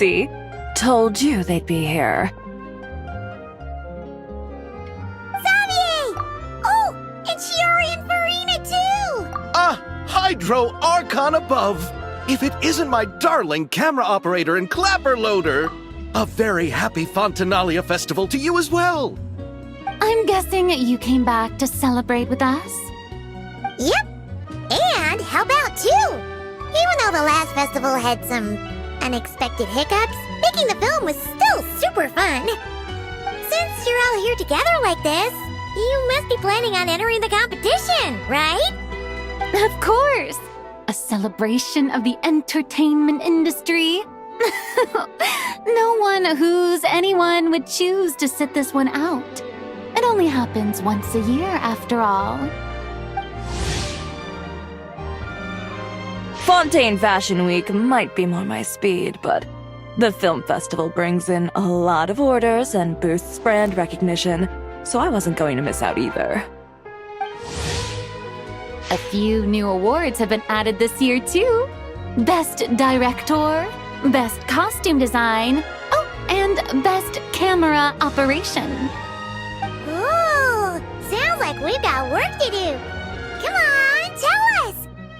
See? Told you they'd be here. Xavier! Oh, and Shiori and Farina too! Hydro Archon above! If it isn't my darling camera operator and clapper loader! A very happy Fontanalia festival to you as well! I'm guessing you came back to celebrate with us? Yep. And how about two? Even though the last festival had some unexpected hiccups, making the film was still super fun. Since you're all here together like this, you must be planning on entering the competition, right? Of course! A celebration of the entertainment industry. No one who's anyone would choose to sit this one out. It only happens once a year, after all. Fontaine Fashion Week might be more my speed, but the film festival brings in a lot of orders and boosts brand recognition, so I wasn't going to miss out either. A few new awards have been added this year, too. Best Director, Best Costume Design, and Best Camera Operation. Ooh, sounds like we've got work to do. Come on, tell us!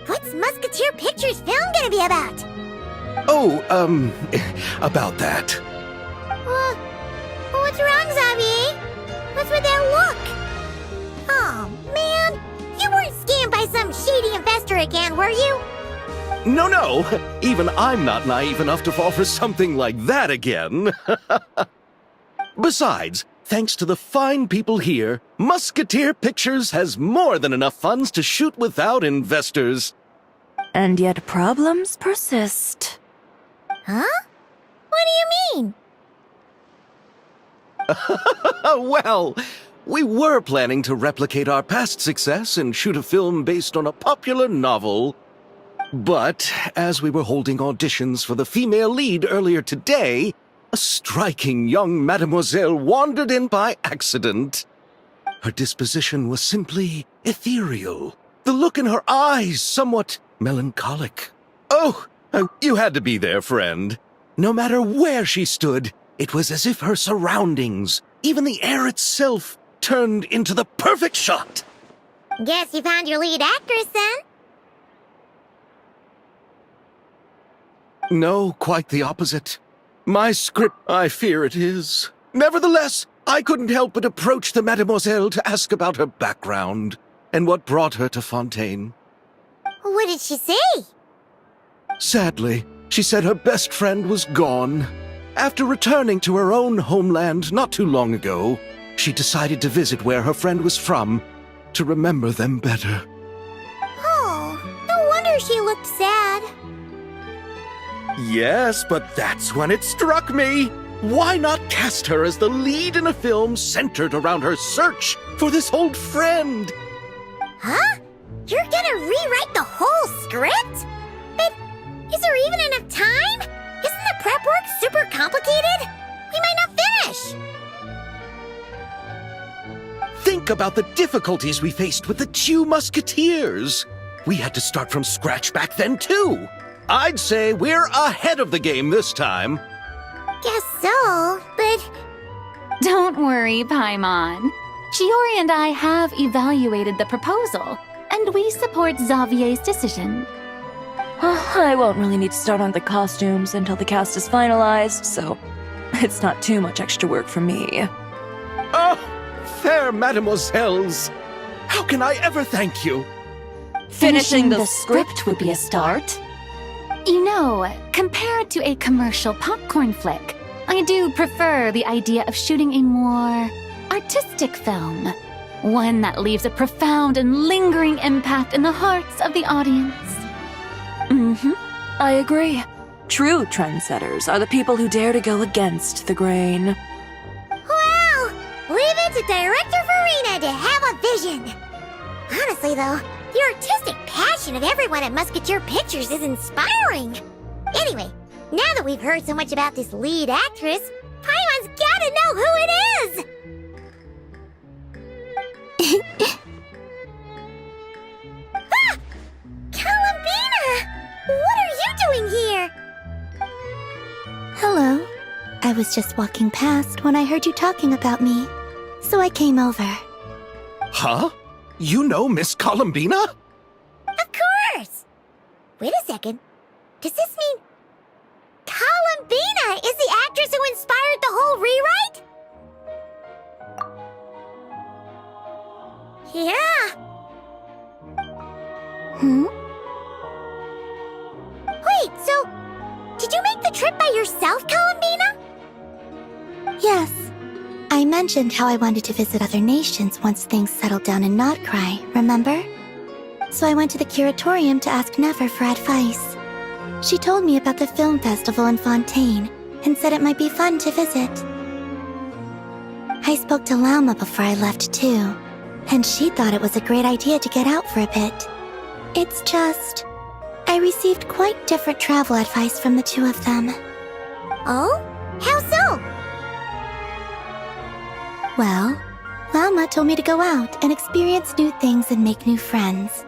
What's Musketeer Pictures film gonna be about? Oh, about that. What's wrong, Xavier? What's with that look? Oh, man. You weren't scammed by some shady investor again, were you? No, even I'm not naive enough to fall for something like that again. Besides, thanks to the fine people here, Musketeer Pictures has more than enough funds to shoot without investors. And yet problems persist. Huh? What do you mean? Well, we were planning to replicate our past success and shoot a film based on a popular novel. But as we were holding auditions for the female lead earlier today, a striking young mademoiselle wandered in by accident. Her disposition was simply ethereal, the look in her eyes somewhat melancholic. Oh, you had to be there, friend. No matter where she stood, it was as if her surroundings, even the air itself, turned into the perfect shot. Guess you found your lead actress, then? No, quite the opposite. My script, I fear it is. Nevertheless, I couldn't help but approach the mademoiselle to ask about her background and what brought her to Fontaine. What did she say? Sadly, she said her best friend was gone. After returning to her own homeland not too long ago, she decided to visit where her friend was from to remember them better. Oh, no wonder she looked sad. Yes, but that's when it struck me. Why not cast her as the lead in a film centered around her search for this old friend? Huh? You're gonna rewrite the whole script? But is there even enough time? Isn't the prep work super complicated? We might not finish. Think about the difficulties we faced with the two Musketeers. We had to start from scratch back then, too. I'd say we're ahead of the game this time. Guess so, but... Don't worry, Paimon. Shiori and I have evaluated the proposal, and we support Xavier's decision. I won't really need to start on the costumes until the cast is finalized, so it's not too much extra work for me. Oh, fair mademoiselles. How can I ever thank you? Finishing the script would be a start. You know, compared to a commercial popcorn flick, I do prefer the idea of shooting a more artistic film. One that leaves a profound and lingering impact in the hearts of the audience. I agree. True trendsetters are the people who dare to go against the grain. Well, leave it to Director Farina to have a vision. Honestly, though, the artistic passion of everyone at Musketeer Pictures is inspiring. Anyway, now that we've heard so much about this lead actress, Paimon's gotta know who it is! Ah! Columbina! What are you doing here? Hello, I was just walking past when I heard you talking about me, so I came over. Huh? You know Miss Columbina? Of course! Wait a second. Does this mean Columbina is the actress who inspired the whole rewrite? Yeah. Wait, so did you make the trip by yourself, Columbina? Yes. I mentioned how I wanted to visit other nations once things settled down in Notcry, remember? So I went to the curatorium to ask Never for advice. She told me about the film festival in Fontaine and said it might be fun to visit. I spoke to Lauma before I left too, and she thought it was a great idea to get out for a bit. It's just, I received quite different travel advice from the two of them. Oh? How so? Well, Lauma told me to go out and experience new things and make new friends.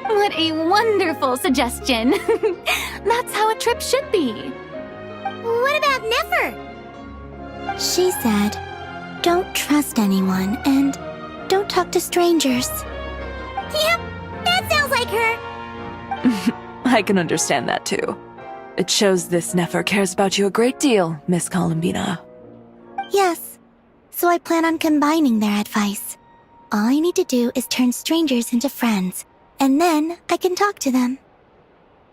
What a wonderful suggestion. That's how a trip should be. What about Never? She said, don't trust anyone and don't talk to strangers. Yep, that sounds like her. I can understand that too. It shows this Nefer cares about you a great deal, Miss Columbina. Yes, so I plan on combining their advice. All I need to do is turn strangers into friends, and then I can talk to them.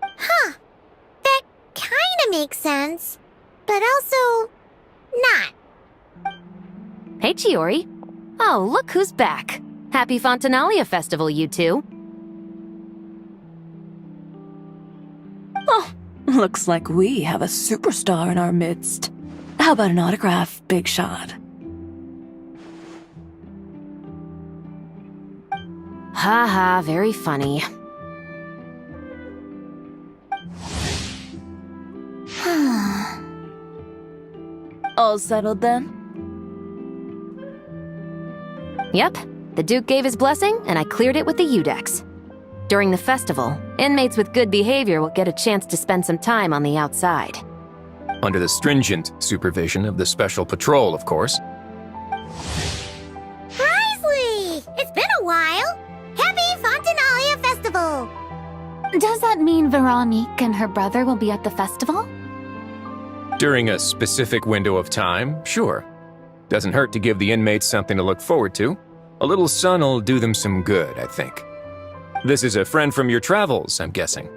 Huh, that kinda makes sense, but also not. Hey, Chiori. Oh, look who's back. Happy Fontanalia Festival, you two. Oh, looks like we have a superstar in our midst. How about an autograph, Big Shot? Ha ha, very funny. All settled then? Yep, the Duke gave his blessing, and I cleared it with the Udex. During the festival, inmates with good behavior will get a chance to spend some time on the outside. Under the stringent supervision of the Special Patrol, of course. Risley! It's been a while! Happy Fontanalia Festival! Does that mean Veronique and her brother will be at the festival? During a specific window of time, sure. Doesn't hurt to give the inmates something to look forward to. A little sun'll do them some good, I think. This is a friend from your travels, I'm guessing.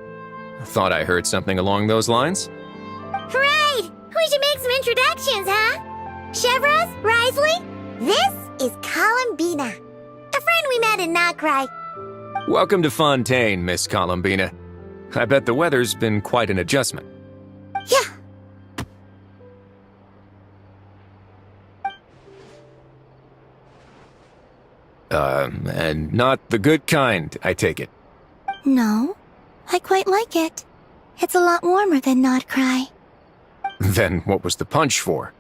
Thought I heard something along those lines? Right! We should make some introductions, huh? Chevros, Risley, this is Columbina, a friend we met in Notcry. Welcome to Fontaine, Miss Columbina. I bet the weather's been quite an adjustment. Yeah. And not the good kind, I take it. No, I quite like it. It's a lot warmer than Notcry. Then what was the punch for?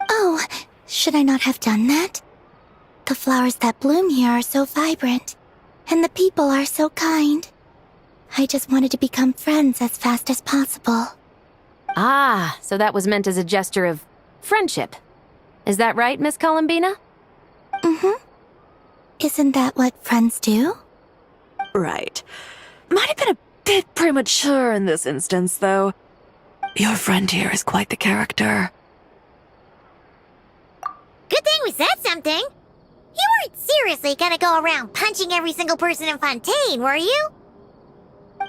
Oh, should I not have done that? The flowers that bloom here are so vibrant, and the people are so kind. I just wanted to become friends as fast as possible. Ah, so that was meant as a gesture of friendship. Is that right, Miss Columbina? Mm-hmm. Isn't that what friends do? Right. Might have been a bit premature in this instance, though. Your friend here is quite the character. Good thing we said something. You weren't seriously gonna go around punching every single person in Fontaine, were you?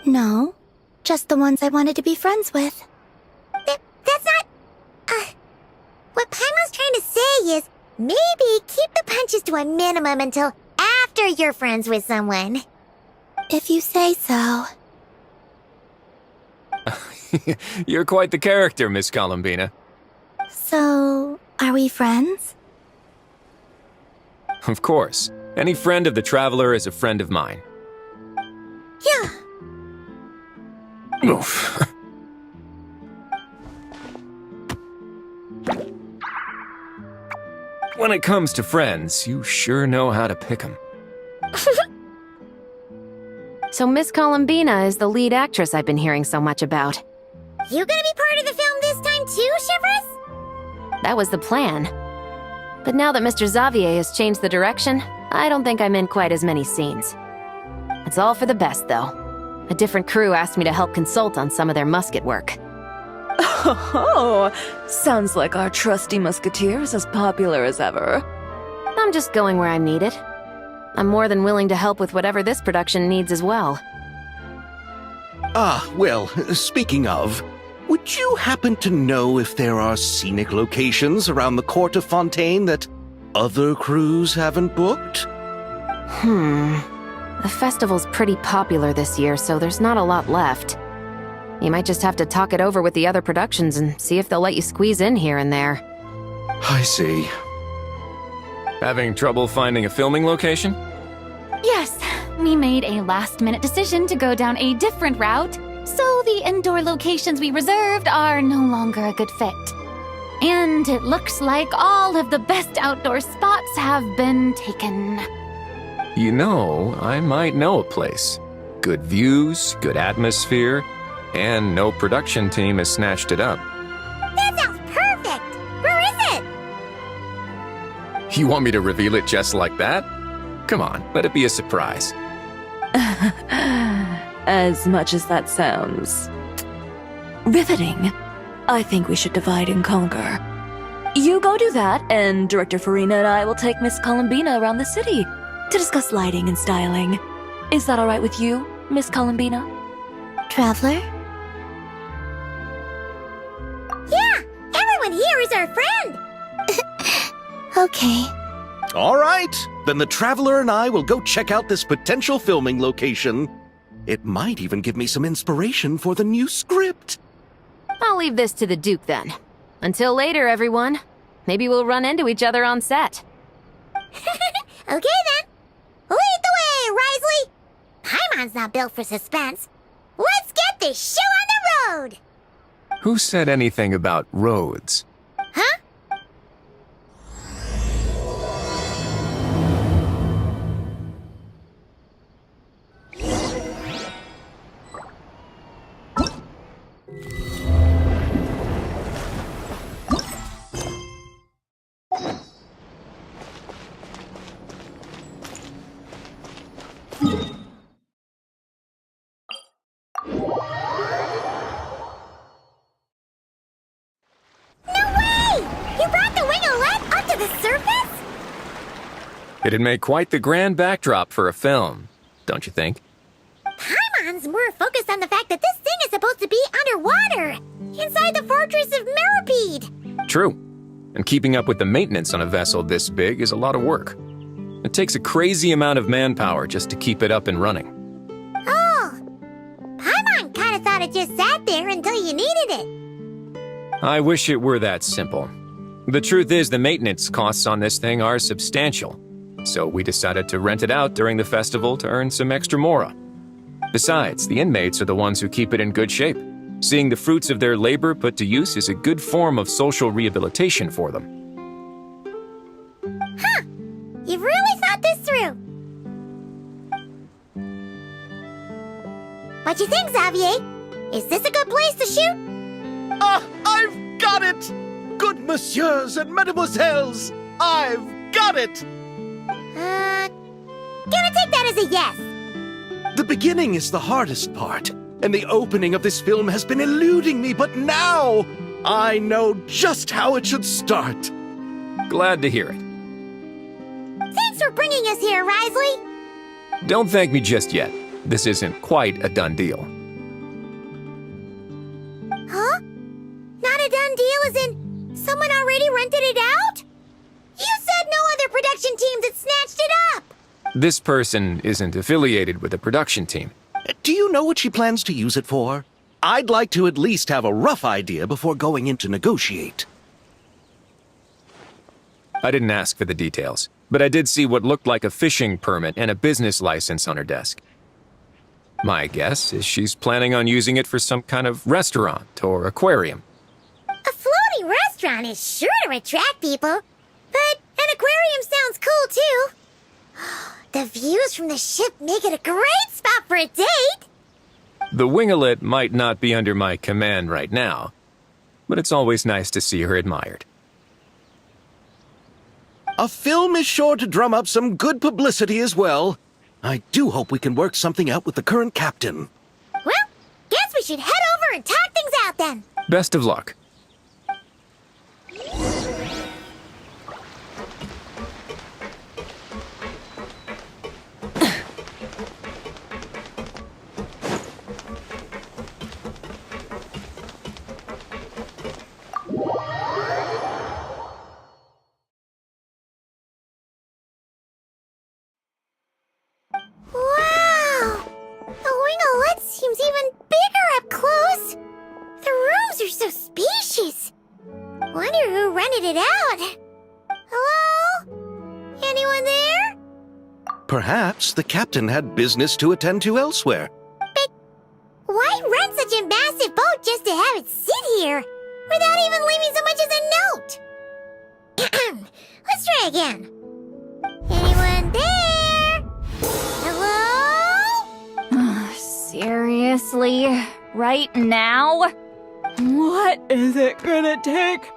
No, just the ones I wanted to be friends with. That's not... What Paimon's trying to say is, maybe keep the punches to a minimum until after you're friends with someone. If you say so. You're quite the character, Miss Columbina. So, are we friends? Of course. Any friend of the Traveler is a friend of mine. Yeah. Oof. When it comes to friends, you sure know how to pick 'em. So Miss Columbina is the lead actress I've been hearing so much about. You gonna be part of the film this time That was the plan. But now that Mr. Xavier has changed the direction, I don't think I'm in quite as many scenes. It's all for the best, though. A different crew asked me to help consult on some of their musket work. Oh, sounds like our trusty musketeer is as popular as ever. I'm just going where I'm needed. I'm more than willing to help with whatever this production needs as well. Ah, well, speaking of, would you happen to know if there are scenic locations around the Court of Fontaine that other crews haven't booked? The festival's pretty popular this year, so there's not a lot left. You might just have to talk it over with the other productions and see if they'll let you squeeze in here and there. I see. Having trouble finding a filming location? Yes, we made a last-minute decision to go down a different route, so the indoor locations we reserved are no longer a good fit. And it looks like all of the best outdoor spots have been taken. You know, I might know a place. Good views, good atmosphere, and no production team has snatched it up. That sounds perfect! Where is it? You want me to reveal it just like that? Come on, let it be a surprise. As much as that sounds riveting, I think we should divide and conquer. You go do that, and Director Farina and I will take Miss Columbina around the city to discuss lighting and styling. Is that all right with you, Miss Columbina? Traveler? Yeah! Everyone here is our friend! Okay. All right, then the Traveler and I will go check out this potential filming location. It might even give me some inspiration for the new script. I'll leave this to the Duke then. Until later, everyone. Maybe we'll run into each other on set. Okay then. Lead the way, Risley! Paimon's not built for suspense. Let's get this show on the road! Who said anything about roads? Huh? It'd make quite the grand backdrop for a film, don't you think? Paimon's more focused on the fact that this thing is supposed to be underwater, inside the fortress of Mirapede. True. And keeping up with the maintenance on a vessel this big is a lot of work. It takes a crazy amount of manpower just to keep it up and running. Oh, Paimon kind of thought it just sat there until you needed it. I wish it were that simple. The truth is the maintenance costs on this thing are substantial. So we decided to rent it out during the festival to earn some extra mora. Besides, the inmates are the ones who keep it in good shape. Seeing the fruits of their labor put to use is a good form of social rehabilitation for them. Huh. You've really thought this through. What you think, Xavier? Is this a good place to shoot? Ah, I've got it! Good messieurs and mesdemoiselles, I've got it! Gonna take that as a yes. The beginning is the hardest part, and the opening of this film has been eluding me, but now I know just how it should start. Glad to hear it. Thanks for bringing us here, Risley. Don't thank me just yet. This isn't quite a done deal. Huh? Not a done deal as in someone already rented it out? You said no other production teams had snatched it up! This person isn't affiliated with a production team. Do you know what she plans to use it for? I'd like to at least have a rough idea before going in to negotiate. I didn't ask for the details, but I did see what looked like a fishing permit and a business license on her desk. My guess is she's planning on using it for some kind of restaurant or aquarium. A floating restaurant is sure to attract people, but an aquarium sounds cool too. The views from the ship make it a great spot for a date. The winglet might not be under my command right now, but it's always nice to see her admired. A film is sure to drum up some good publicity as well. I do hope we can work something out with the current captain. Well, guess we should head over and talk things out then. Best of luck. Wow! The winglet seems even bigger up close. The rooms are so spacious. Wonder who rented it out. Hello? Anyone there? Perhaps the captain had business to attend to elsewhere. Why rent such a massive boat just to have it sit here without even leaving so much as a note? Let's try again. Anyone there? Hello? Seriously? Right now? What is it gonna take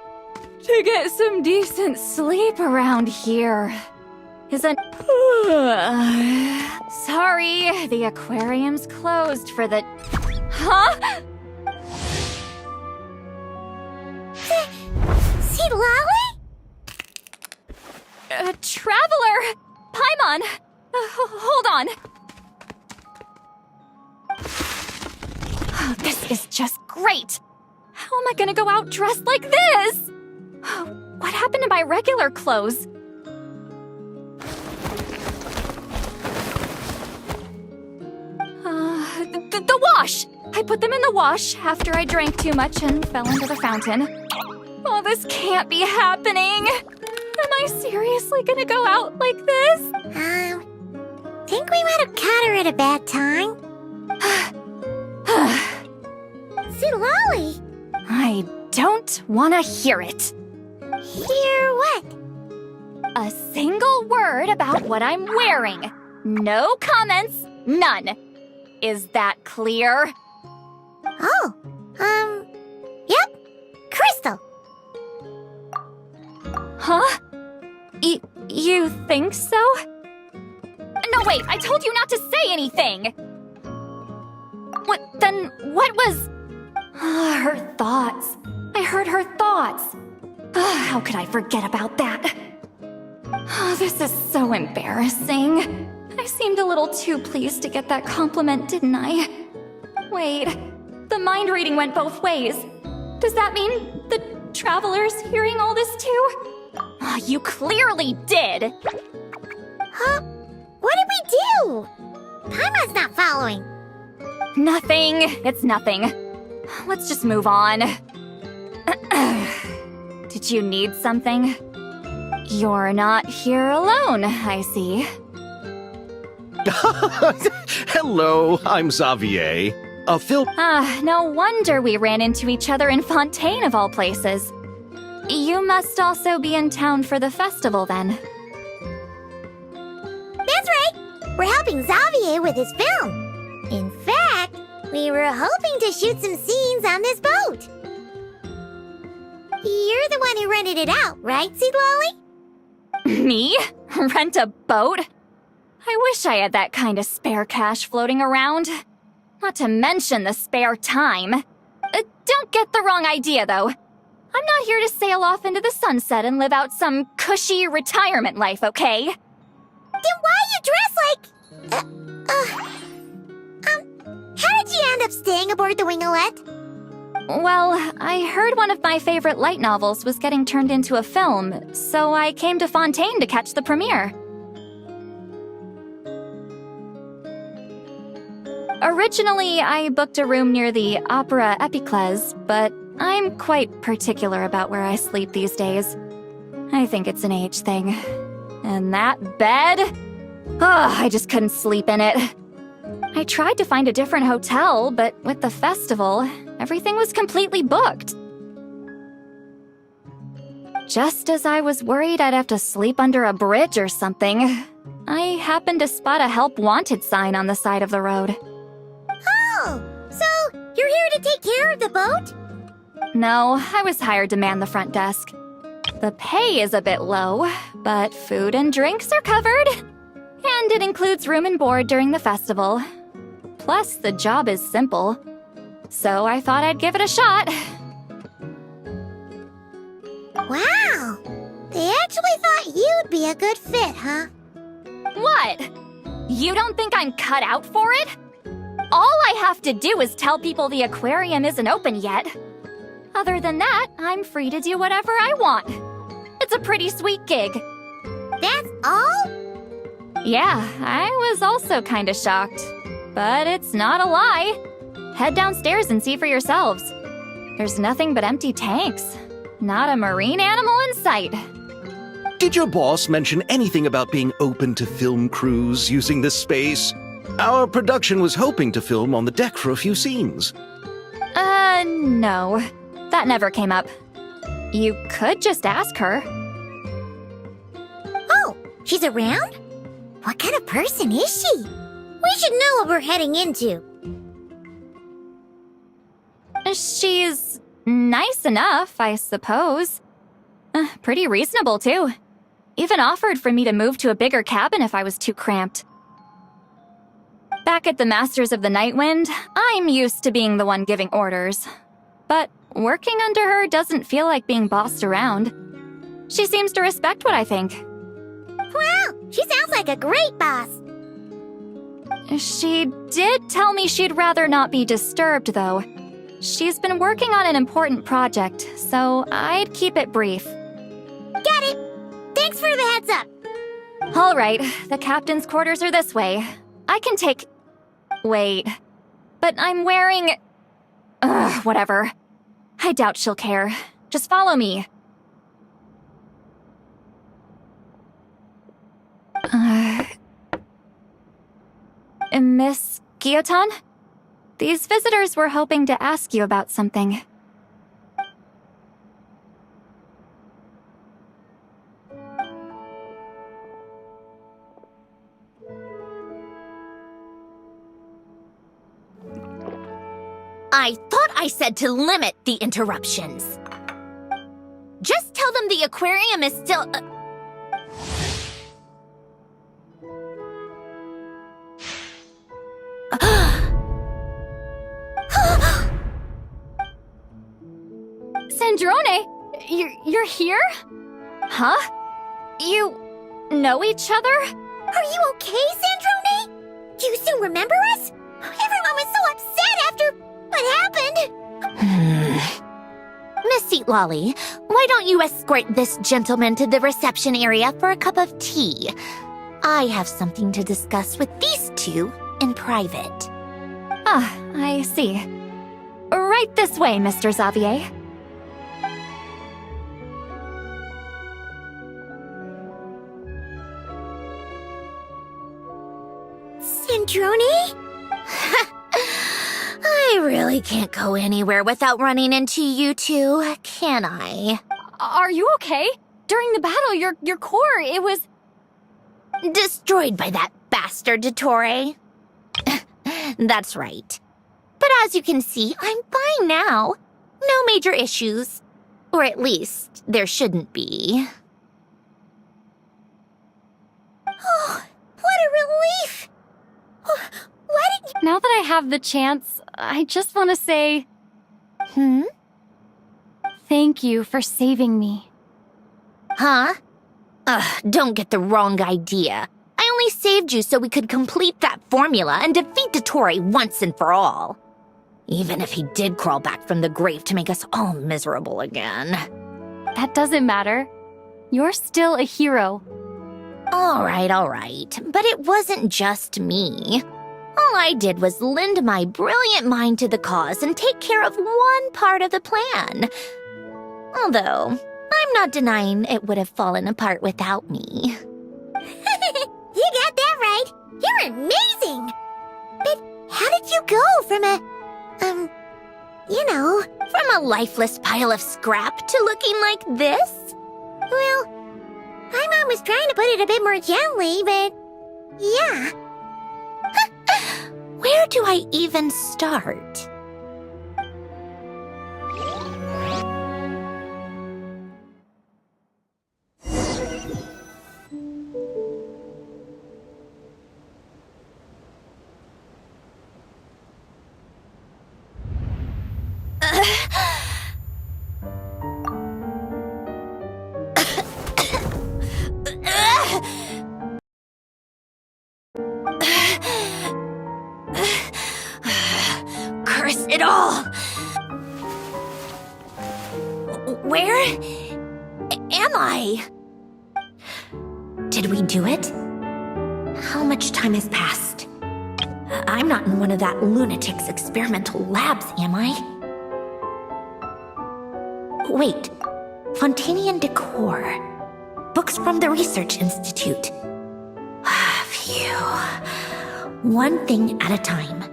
to get some decent sleep around here? Isn't... Sorry, the aquarium's closed for the... Huh? See Lolly? Traveler! Paimon! Hold on. Oh, this is just great! How am I gonna go out dressed like this? What happened to my regular clothes? The wash! I put them in the wash after I drank too much and fell into the fountain. Oh, this can't be happening! Am I seriously gonna go out like this? Think we might have caught her at a bad time. See Lolly? I don't wanna hear it. Hear what? A single word about what I'm wearing. No comments, none. Is that clear? Oh, yep. Crystal. Huh? You think so? No, wait, I told you not to say anything! What was... her thoughts. I heard her thoughts. How could I forget about that? This is so embarrassing. I seemed a little too pleased to get that compliment, didn't I? Wait, the mind reading went both ways. Does that mean the traveler's hearing all this too? You clearly did! Huh? What did we do? Paimon's not following. Nothing. It's nothing. Let's just move on. Did you need something? You're not here alone, I see. Hello, I'm Xavier. A film... No wonder we ran into each other in Fontaine of all places. You must also be in town for the festival, then. That's right. We're helping Xavier with his film. In fact, we were hoping to shoot some scenes on this boat. You're the one who rented it out, right, Seed Lolly? Me? Rent a boat? I wish I had that kind of spare cash floating around. Not to mention the spare time. Don't get the wrong idea, though. I'm not here to sail off into the sunset and live out some cushy retirement life, okay? Then why you dress like... how did you end up staying aboard the Winglet? Well, I heard one of my favorite light novels was getting turned into a film, so I came to Fontaine to catch the premiere. Originally, I booked a room near the Opera Epiclese, but I'm quite particular about where I sleep these days. I think it's an age thing. And that bed? I just couldn't sleep in it. I tried to find a different hotel, but with the festival, everything was completely booked. Just as I was worried I'd have to sleep under a bridge or something, I happened to spot a help wanted sign on the side of the road. Oh, so you're here to take care of the boat? No, I was hired to man the front desk. The pay is a bit low, but food and drinks are covered. And it includes room and board during the festival. Plus, the job is simple. So I thought I'd give it a shot. Wow! They actually thought you'd be a good fit, huh? What? You don't think I'm cut out for it? All I have to do is tell people the aquarium isn't open yet. Other than that, I'm free to do whatever I want. It's a pretty sweet gig. That's all? Yeah, I was also kinda shocked. But it's not a lie. Head downstairs and see for yourselves. There's nothing but empty tanks. Not a marine animal in sight. Did your boss mention anything about being open to film crews using this space? Our production was hoping to film on the deck for a few scenes. No. That never came up. You could just ask her. Oh, she's around? What kind of person is she? We should know what we're heading into. She's nice enough, I suppose. Pretty reasonable, too. Even offered for me to move to a bigger cabin if I was too cramped. Back at the Masters of the Nightwind, I'm used to being the one giving orders. But working under her doesn't feel like being bossed around. She seems to respect what I think. Wow, she sounds like a great boss. She did tell me she'd rather not be disturbed, though. She's been working on an important project, so I'd keep it brief. Got it. Thanks for the heads up. All right, the captain's quarters are this way. I can take... Wait. But I'm wearing... whatever. I doubt she'll care. Just follow me. Miss Guillotin? These visitors were hoping to ask you about something. I thought I said to limit the interruptions. Just tell them the aquarium is still... Sandrone, you're here? Huh? You know each other? Are you okay, Sandrone? Do you still remember us? Everyone was so upset after what happened. Miss Seat Lolly, why don't you escort this gentleman to the reception area for a cup of tea? I have something to discuss with these two in private. Ah, I see. Right this way, Mr. Xavier. Sandrone? I really can't go anywhere without running into you two, can I? Are you okay? During the battle, your core, it was... Destroyed by that bastard Dottore. That's right. But as you can see, I'm fine now. No major issues. Or at least, there shouldn't be. Oh, what a relief! Why did you... Now that I have the chance, I just want to say... Thank you for saving me. Huh? Don't get the wrong idea. I only saved you so we could complete that formula and defeat Dottore once and for all. Even if he did crawl back from the grave to make us all miserable again. That doesn't matter. You're still a hero. All right. But it wasn't just me. All I did was lend my brilliant mind to the cause and take care of one part of the plan. Although, I'm not denying it would have fallen apart without me. You got that right. You're amazing. But how did you go from From a lifeless pile of scrap to looking like this? Well, my mom was trying to put it a bit more gently, but yeah. Where do I even start? am I? Did we do it? How much time has passed? I'm not in one of that lunatic's experimental labs, am I? Wait, Fontanian decor. Books from the Research Institute. Phew. One thing at a time.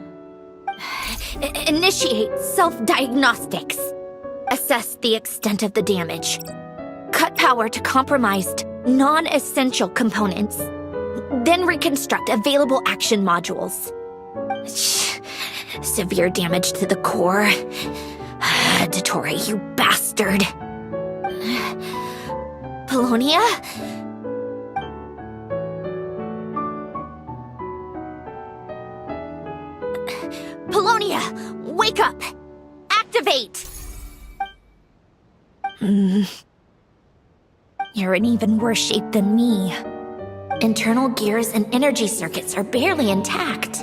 Initiate self-diagnostics. Assess the extent of the damage. Cut power to compromised, non-essential components. Then reconstruct available action modules. Severe damage to the core. Dottore, you bastard. Polonia? Polonia, wake up! Activate! You're in even worse shape than me. Internal gears and energy circuits are barely intact.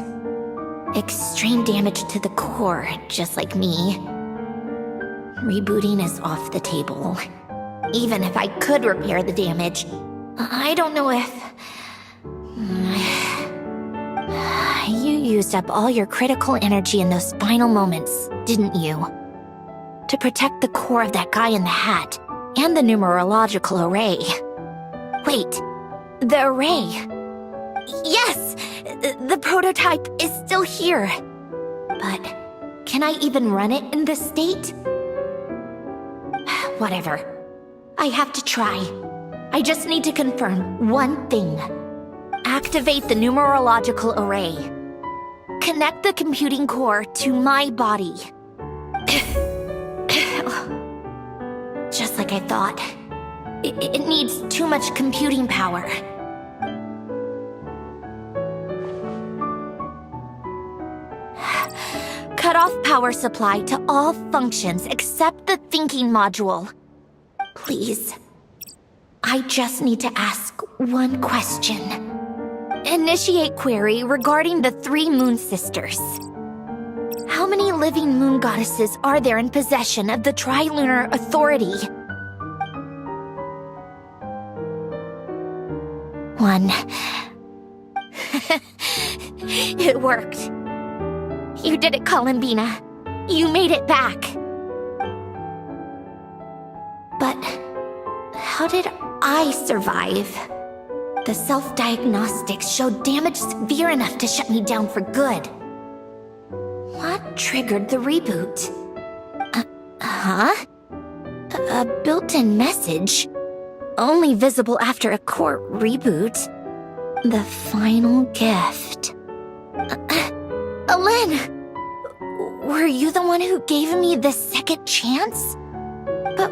Extreme damage to the core, just like me. Rebooting is off the table. Even if I could repair the damage, I don't know if... You used up all your critical energy in those final moments, didn't you? To protect the core of that guy in the hat, and the numerological array. Wait, the array. Yes! The prototype is still here. But can I even run it in this state? Whatever. I have to try. I just need to confirm one thing. Activate the numerological array. Connect the computing core to my body. Just like I thought. It needs too much computing power. Cut off power supply to all functions except the thinking module. Please. I just need to ask one question. Initiate query regarding the 3 moon sisters. How many living moon goddesses are there in possession of the Trilunar Authority? 1. It worked. You did it, Columbina. You made it back. But how did I survive? The self-diagnostics showed damage severe enough to shut me down for good. What triggered the reboot? A built-in message? Only visible after a core reboot. The final gift. Alin! Were you the one who gave me the second chance? But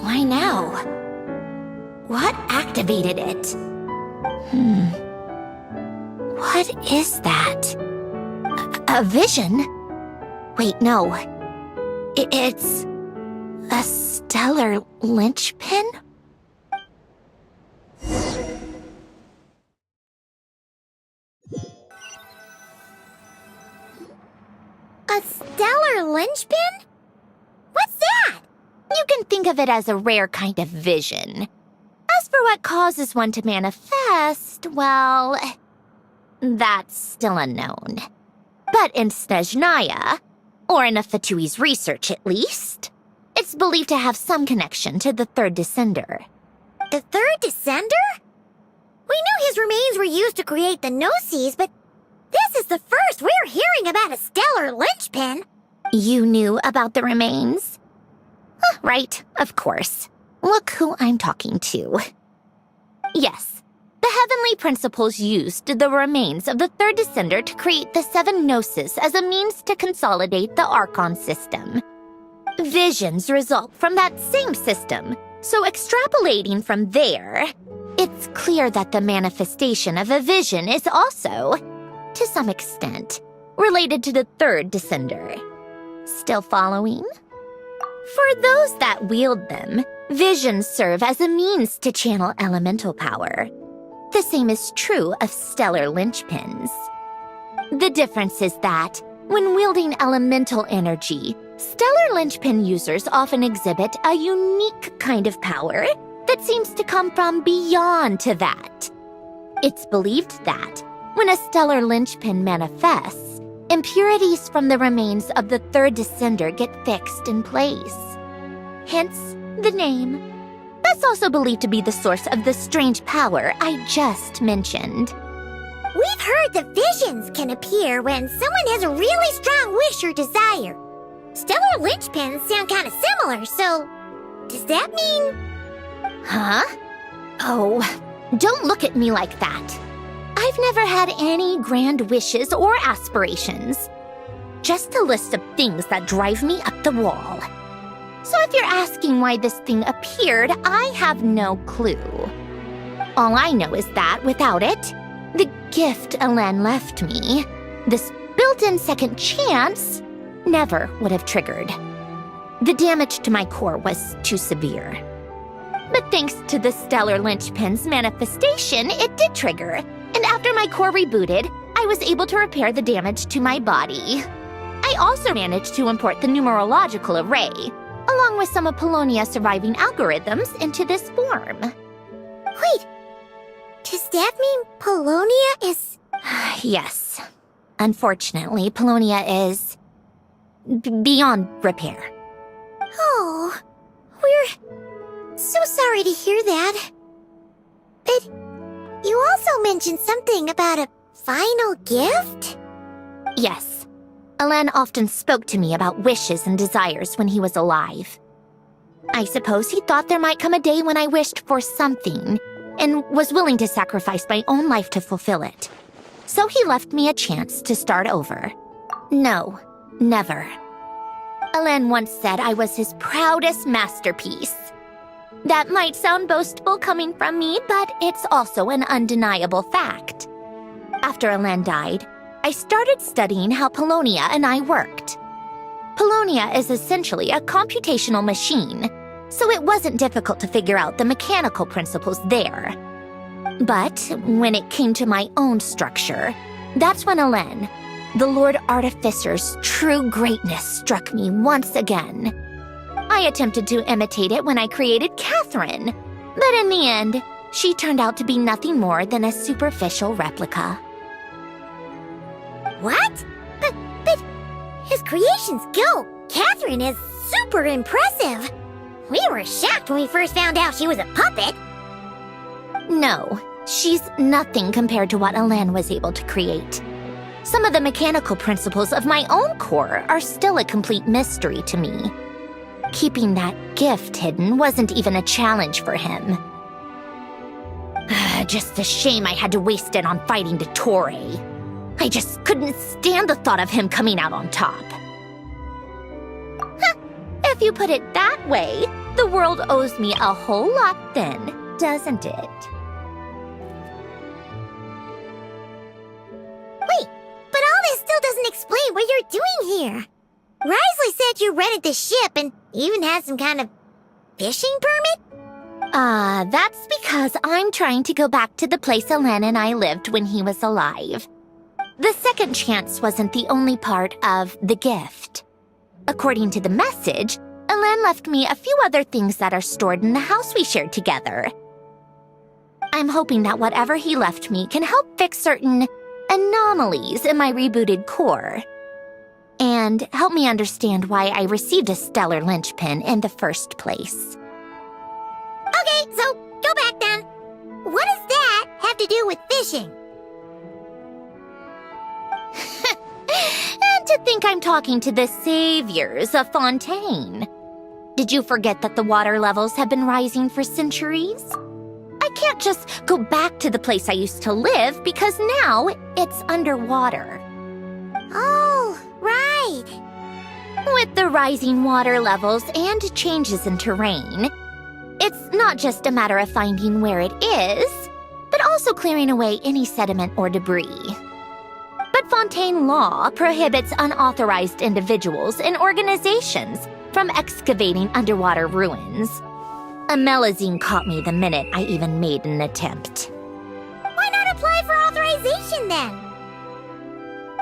why now? What activated it? What is that? A vision? Wait, no. It's a stellar linchpin? A stellar linchpin? What's that? You can think of it as a rare kind of vision. As for what causes one to manifest, well, that's still unknown. But in Snezhnaya, or in Afatui's research at least, it's believed to have some connection to the third descender. The third descender? We knew his remains were used to create the Gnosis, but this is the first we're hearing about a stellar linchpin. You knew about the remains? Right, of course. Look who I'm talking to. Yes, the heavenly principles used the remains of the third descender to create the 7 Gnosis as a means to consolidate the Archon system. Visions result from that same system, so extrapolating from there, it's clear that the manifestation of a vision is also, to some extent, related to the third descender. Still following? For those that wield them, visions serve as a means to channel elemental power. The same is true of stellar linchpins. The difference is that, when wielding elemental energy, Stellar linchpin users often exhibit a unique kind of power that seems to come from beyond to that. It's believed that when a stellar linchpin manifests, impurities from the remains of the third descender get fixed in place. Hence the name. That's also believed to be the source of the strange power I just mentioned. We've heard that visions can appear when someone has a really strong wish or desire. Stellar linchpins sound kind of similar, so does that mean... Huh? Oh, don't look at me like that. I've never had any grand wishes or aspirations. Just a list of things that drive me up the wall. So if you're asking why this thing appeared, I have no clue. All I know is that without it, the gift Elen left me, this built-in second chance, never would have triggered. The damage to my core was too severe. But thanks to the stellar linchpin's manifestation, it did trigger. And after my core rebooted, I was able to repair the damage to my body. I also managed to import the numerological array, along with some of Polonia's surviving algorithms, into this form. Wait, does that mean Polonia is... Yes. Unfortunately, Polonia is... beyond repair. Oh, we're so sorry to hear that. But you also mentioned something about a final gift? Yes. Elen often spoke to me about wishes and desires when he was alive. I suppose he thought there might come a day when I wished for something, and was willing to sacrifice my own life to fulfill it. So he left me a chance to start over. No, never. Elen once said I was his proudest masterpiece. That might sound boastful coming from me, but it's also an undeniable fact. After Elen died, I started studying how Polonia and I worked. Polonia is essentially a computational machine, so it wasn't difficult to figure out the mechanical principles there. But when it came to my own structure, that's when Elen, the Lord Artificer's true greatness, struck me once again. I attempted to imitate it when I created Catherine, but in the end, she turned out to be nothing more than a superficial replica. What? But his creations go. Catherine is super impressive. We were shocked when we first found out she was a puppet. No, she's nothing compared to what Elen was able to create. Some of the mechanical principles of my own core are still a complete mystery to me. Keeping that gift hidden wasn't even a challenge for him. Just a shame I had to waste it on fighting Dottore. I just couldn't stand the thought of him coming out on top. If you put it that way, the world owes me a whole lot then, doesn't it? Wait, but all this still doesn't explain what you're doing here. Risley said you rented the ship and even had some kind of fishing permit? That's because I'm trying to go back to the place Elen and I lived when he was alive. The second chance wasn't the only part of the gift. According to the message, Elen left me a few other things that are stored in the house we shared together. I'm hoping that whatever he left me can help fix certain anomalies in my rebooted core. And help me understand why I received a stellar linchpin in the first place. Okay, so go back then. What does that have to do with fishing? And to think I'm talking to the saviors of Fontaine. Did you forget that the water levels have been rising for centuries? I can't just go back to the place I used to live because now it's underwater. Oh, right. With the rising water levels and changes in terrain, it's not just a matter of finding where it is, but also clearing away any sediment or debris. But Fontaine law prohibits unauthorized individuals and organizations from excavating underwater ruins. A Melazine caught me the minute I even made an attempt. Why not apply for authorization then?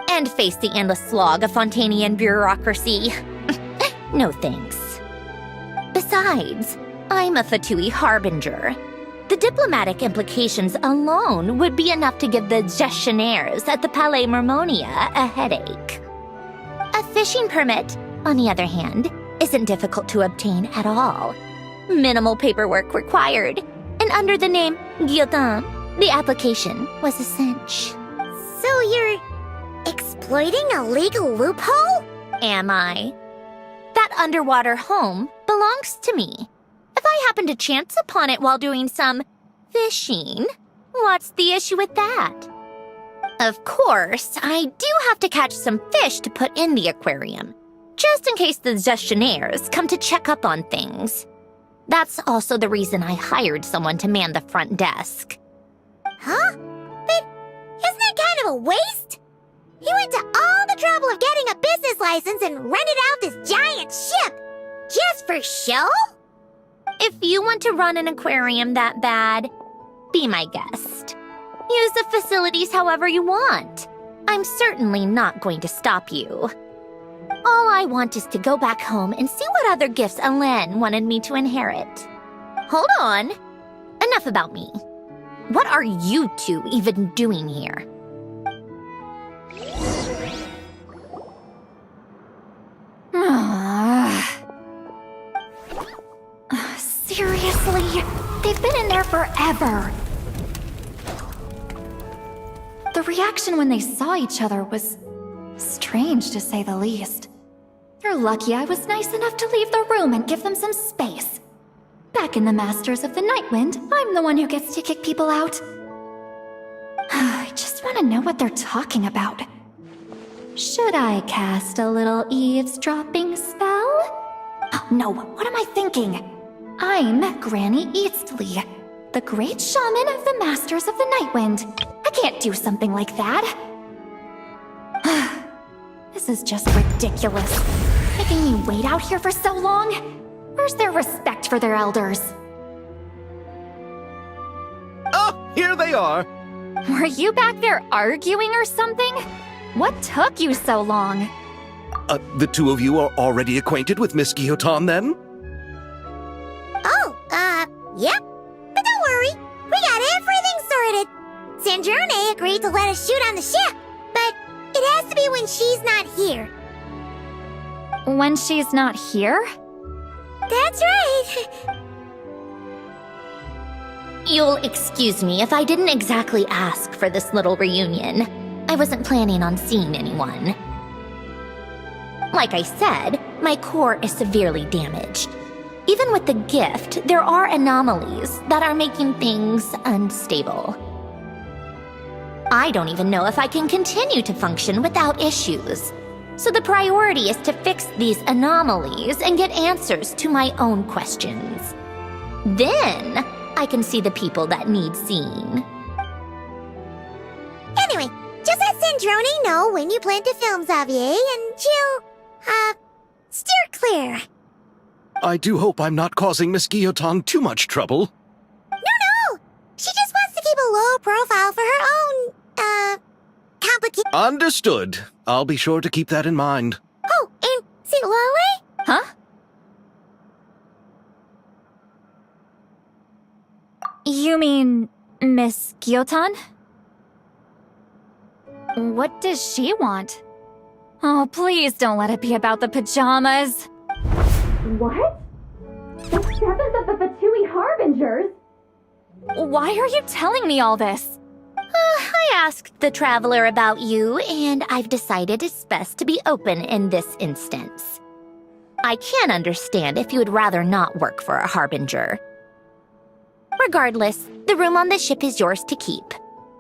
And face the endless slog of Fontainian bureaucracy. No thanks. Besides, I'm a Fatui harbinger. The diplomatic implications alone would be enough to give the gestionnaires at the Palais Mermonia a headache. A fishing permit, on the other hand, isn't difficult to obtain at all. Minimal paperwork required, and under the name Guillotin, the application was a cinch. So you're exploiting a legal loophole? Am I? That underwater home belongs to me. If I happen to chance upon it while doing some fishing, what's the issue with that? Of course, I do have to catch some fish to put in the aquarium, just in case the gestionnaires come to check up on things. That's also the reason I hired someone to man the front desk. Huh? But isn't that kind of a waste? He went to all the trouble of getting a business license and rented out this giant ship. Just for show? If you want to run an aquarium that bad, be my guest. Use the facilities however you want. I'm certainly not going to stop you. All I want is to go back home and see what other gifts Alain wanted me to inherit. Hold on. Enough about me. What are you two even doing here? Seriously? They've been in there forever. The reaction when they saw each other was strange, to say the least. You're lucky I was nice enough to leave the room and give them some space. Back in the Masters of the Nightwind, I'm the one who gets to kick people out. I just want to know what they're talking about. Should I cast a little eavesdropping spell? Oh, no, what am I thinking? I'm Granny Eastley, the great shaman of the Masters of the Nightwind. I can't do something like that. This is just ridiculous. Making me wait out here for so long? Where's their respect for their elders? Oh, here they are. Were you back there arguing or something? What took you so long? The two of you are already acquainted with Miss Guillotin, then? Yep. But don't worry, we got everything sorted. Sandrone agreed to let us shoot on the ship, but it has to be when she's not here. When she's not here? That's right. You'll excuse me if I didn't exactly ask for this little reunion. I wasn't planning on seeing anyone. Like I said, my core is severely damaged. Even with the gift, there are anomalies that are making things unstable. I don't even know if I can continue to function without issues. So the priority is to fix these anomalies and get answers to my own questions. Then I can see the people that need seeing. Anyway, just let Sandrone know when you plan to film Xavier and she'll, steer clear. I do hope I'm not causing Miss Guillotin too much trouble. No! She just wants to keep a low profile for her own, complicated... Understood. I'll be sure to keep that in mind. Oh, and see Lale? Huh? You mean Miss Guillotin? What does she want? Oh, please don't let it be about the pajamas. What? The 7th of the Fatui Harbingers? Why are you telling me all this? I asked the traveler about you, and I've decided it's best to be open in this instance. I can understand if you would rather not work for a harbinger. Regardless, the room on the ship is yours to keep.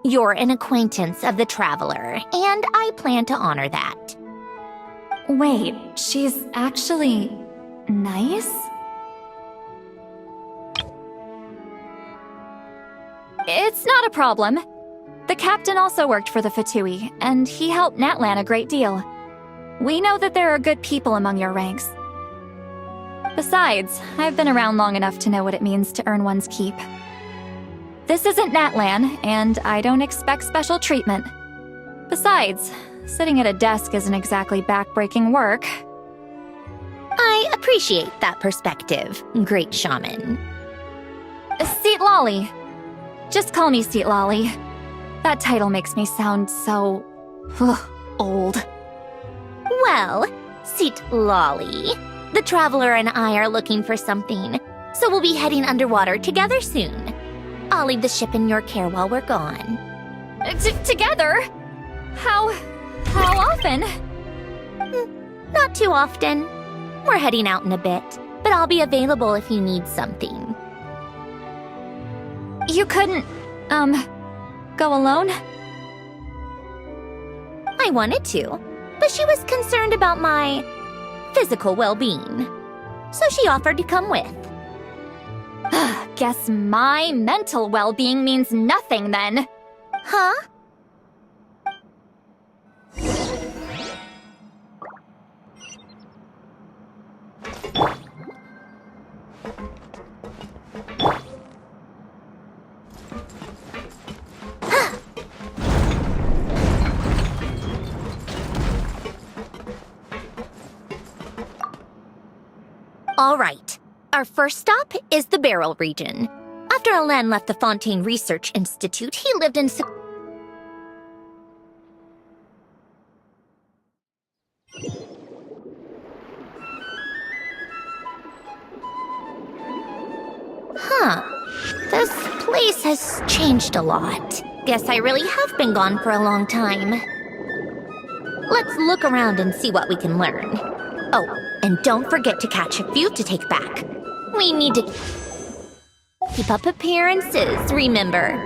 You're an acquaintance of the traveler, and I plan to honor that. Wait, she's actually nice? It's not a problem. The captain also worked for the Fatui, and he helped Natlan a great deal. We know that there are good people among your ranks. Besides, I've been around long enough to know what it means to earn one's keep. This isn't Natlan, and I don't expect special treatment. Besides, sitting at a desk isn't exactly back-breaking work. I appreciate that perspective, great shaman. Seat Lolly. Just call me Seat Lolly. That title makes me sound so... old. Well, Seat Lolly, the Traveler and I are looking for something, so we'll be heading underwater together soon. I'll leave the ship in your care while we're gone. Together? How often? Not too often. We're heading out in a bit, but I'll be available if you need something. You couldn't, go alone? I wanted to, but she was concerned about my physical well-being, so she offered to come with. Guess my mental well-being means nothing then. Huh? All right. Our first stop is the Barrel region. After Alain left the Fontaine Research Institute, he lived in... Huh. This place has changed a lot. Guess I really have been gone for a long time. Let's look around and see what we can learn. Oh, and don't forget to catch a few to take back. We need to keep up appearances, remember?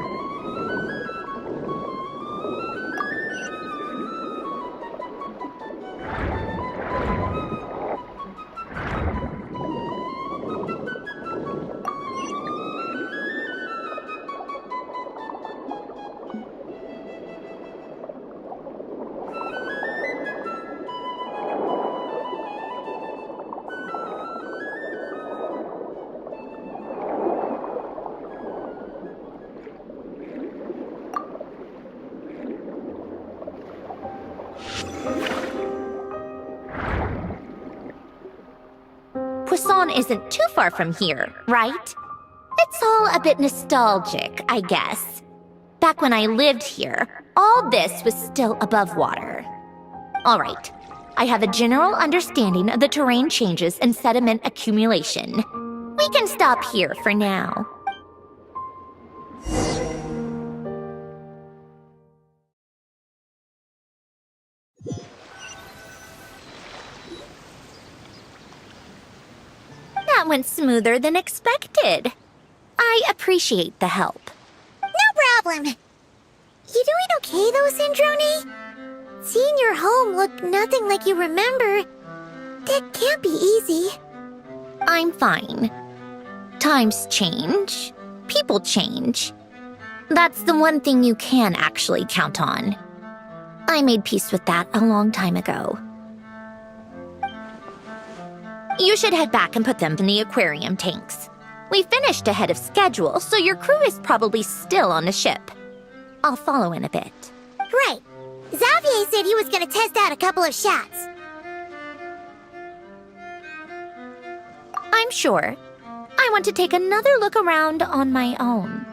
Poisson isn't too far from here, right? It's all a bit nostalgic, I guess. Back when I lived here, all this was still above water. All right, I have a general understanding of the terrain changes and sediment accumulation. We can stop here for now. That went smoother than expected. I appreciate the help. No problem. You doing okay though, Sandrone? Seeing your home look nothing like you remember, that can't be easy. I'm fine. Times change. People change. That's the one thing you can actually count on. I made peace with that a long time ago. You should head back and put them in the aquarium tanks. We finished ahead of schedule, so your crew is probably still on the ship. I'll follow in a bit. Right. Xavier said he was gonna test out a couple of shots. I'm sure. I want to take another look around on my own.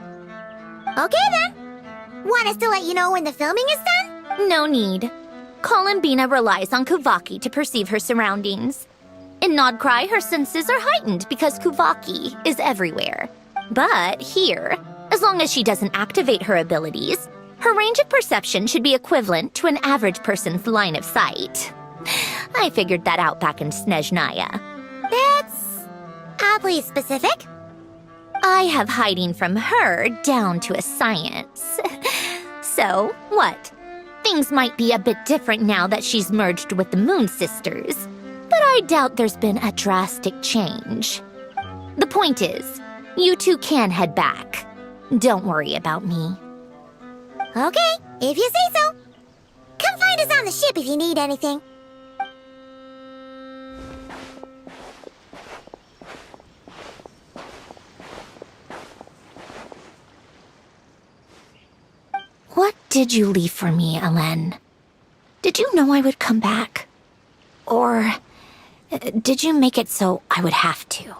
Okay then. Want us to let you know when the filming is done? No need. Columbina relies on Kuvaki to perceive her surroundings. In Nodcry, her senses are heightened because Kuvaki is everywhere. But here, as long as she doesn't activate her abilities, her range of perception should be equivalent to an average person's line of sight. I figured that out back in Snezhnaya. That's oddly specific. I have hiding from her down to a science. So, what? Things might be a bit different now that she's merged with the Moon Sisters. But I doubt there's been a drastic change. The point is, you two can head back. Don't worry about me. Okay, if you say so. Come find us on the ship if you need anything. What did you leave for me, Alain? Did you know I would come back? Or Did you make it so I would have to?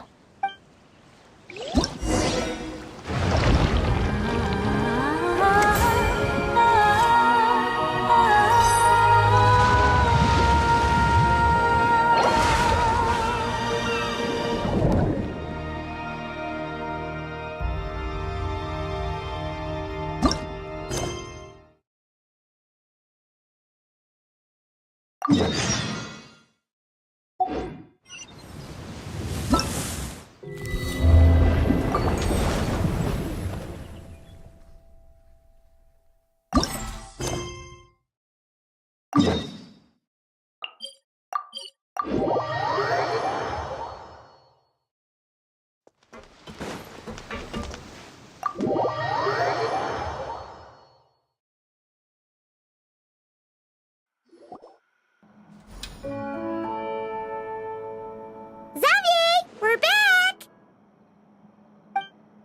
Xavier, we're back!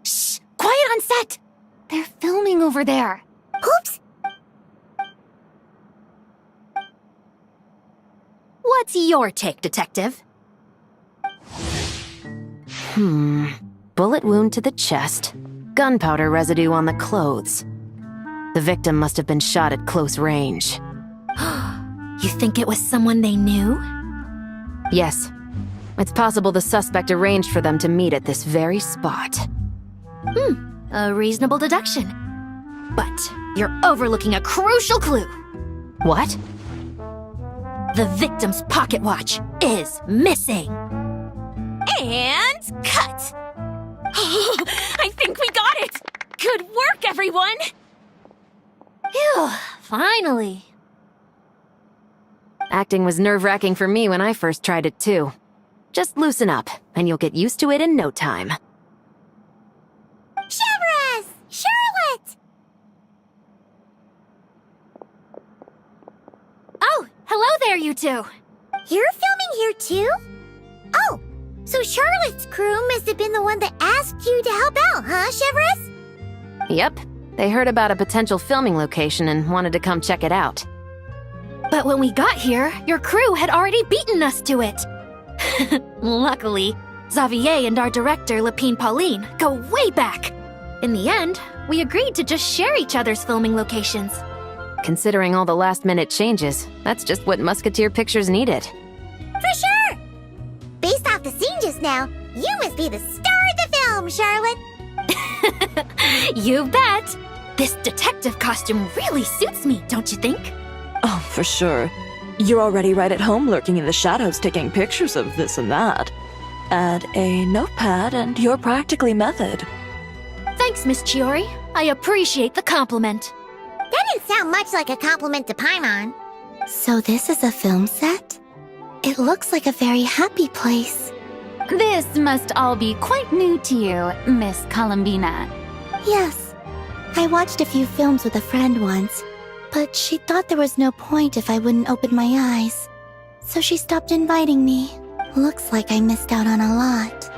Shh! Quiet on set! They're filming over there. Oops! What's your take, Detective? Bullet wound to the chest. Gunpowder residue on the clothes. The victim must have been shot at close range. You think it was someone they knew? Yes. It's possible the suspect arranged for them to meet at this very spot. A reasonable deduction. But you're overlooking a crucial clue. What? The victim's pocket watch is missing. And cut! I think we got it! Good work, everyone! Phew, finally. Acting was nerve-wracking for me when I first tried it too. Just loosen up, and you'll get used to it in no time. Severus! Charlotte! Oh, hello there, you two! You're filming here too? Oh, so Charlotte's crew must have been the one that asked you to help out, huh, Severus? Yep. They heard about a potential filming location and wanted to come check it out. But when we got here, your crew had already beaten us to it. Luckily, Xavier and our director, Lapine Pauline, go way back. In the end, we agreed to just share each other's filming locations. Considering all the last-minute changes, that's just what Musketeer Pictures needed. For sure! Based off the scene just now, you must be the star of the film, Charlotte! You bet! This detective costume really suits me, don't you think? Oh, for sure. You're already right at home lurking in the shadows taking pictures of this and that. Add a notepad and you're practically method. Thanks, Miss Chiori. I appreciate the compliment. That didn't sound much like a compliment to Paimon. So this is a film set? It looks like a very happy place. This must all be quite new to you, Miss Columbina. Yes. I watched a few films with a friend once, but she thought there was no point if I wouldn't open my eyes. So she stopped inviting me. Looks like I missed out on a lot.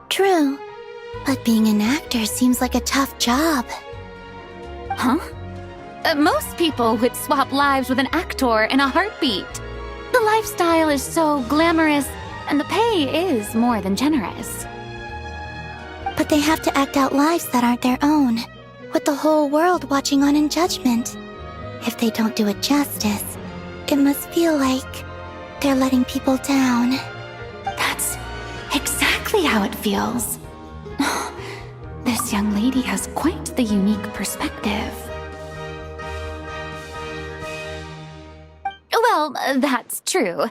True. But being an actor seems like a tough job. Huh? Most people would swap lives with an actor in a heartbeat. The lifestyle is so glamorous, and the pay is more than generous. But they have to act out lives that aren't their own, with the whole world watching on in judgment. If they don't do it justice, it must feel like they're letting people down. That's exactly how it feels. This young lady has quite the unique perspective. Well, that's true.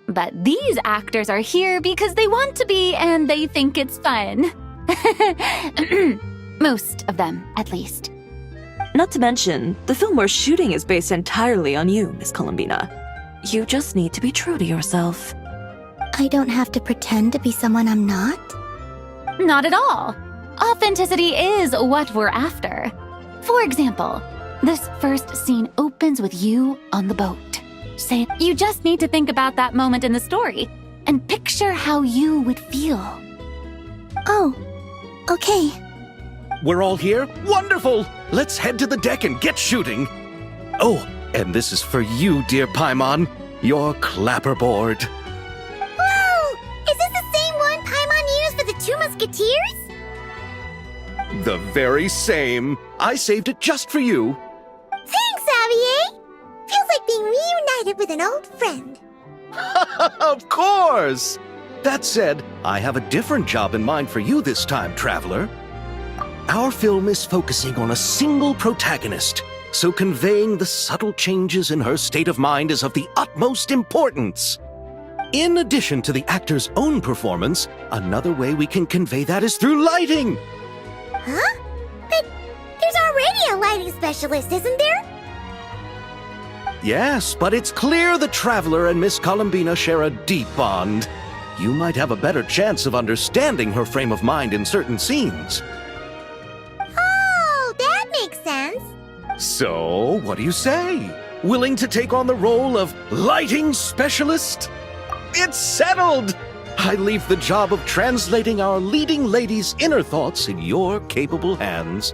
But these actors are here because they want to be and they think it's fun. Most of them, at least. Not to mention, the film we're shooting is based entirely on you, Miss Columbina. You just need to be true to yourself. I don't have to pretend to be someone I'm not? Not at all. Authenticity is what we're after. For example, this first scene opens with you on the boat. Say, you just need to think about that moment in the story and picture how you would feel. Oh, okay. We're all here? Wonderful! Let's head to the deck and get shooting. Oh, and this is for you, dear Paimon, your clapperboard. Musketeers? The very same. I saved it just for you. Thanks, Xavier! Feels like being reunited with an old friend. Of course! That said, I have a different job in mind for you this time, Traveler. Our film is focusing on a single protagonist, so conveying the subtle changes in her state of mind is of the utmost importance. In addition to the actor's own performance, another way we can convey that is through lighting. Huh? But there's already a lighting specialist, isn't there? Yes, but it's clear the Traveler and Miss Columbina share a deep bond. You might have a better chance of understanding her frame of mind in certain scenes. Oh, that makes sense. So, what do you say? Willing to take on the role of lighting specialist? It's settled! I leave the job of translating our leading lady's inner thoughts in your capable hands.